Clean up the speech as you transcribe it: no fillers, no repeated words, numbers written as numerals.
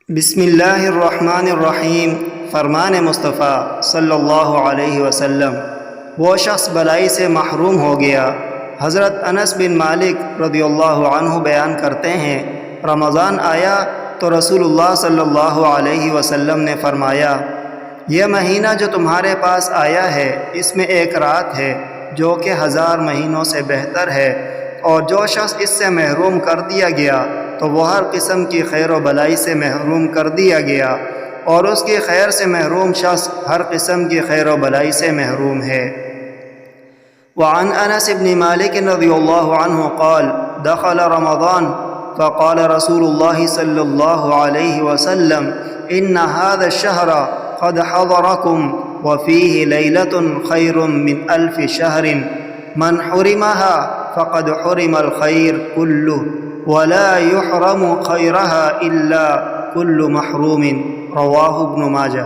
بسم اللہ الرحمن الرحیم۔ فرمان مصطفیٰ صلی اللہ علیہ وسلم، وہ شخص بلائی سے محروم ہو گیا۔ حضرت انس بن مالک رضی اللہ عنہ بیان کرتے ہیں، رمضان آیا تو رسول اللہ صلی اللہ علیہ وسلم نے فرمایا، یہ مہینہ جو تمہارے پاس آیا ہے اس میں ایک رات ہے جو کہ 1000 مہینوں سے بہتر ہے، اور جو شخص اس سے محروم کر دیا گیا تو وہ ہر قسم کی خیر و بلائی سے محروم کر دیا گیا، اور اس کی خیر سے محروم شخص ہر قسم کی خیر و بلائی سے محروم ہے۔ وعن انس بن مالک رضی اللہ عنہ قال دخل رمضان فقال رسول اللہ صلی اللہ علیہ وسلم ان هذا الشهر قد حضركم وفيه ليلة خير من 1000 شهر من حرمها فقد حرم الخير كله ولا يحرم خيرها إلا كل محروم۔ رواہ ابن ماجہ۔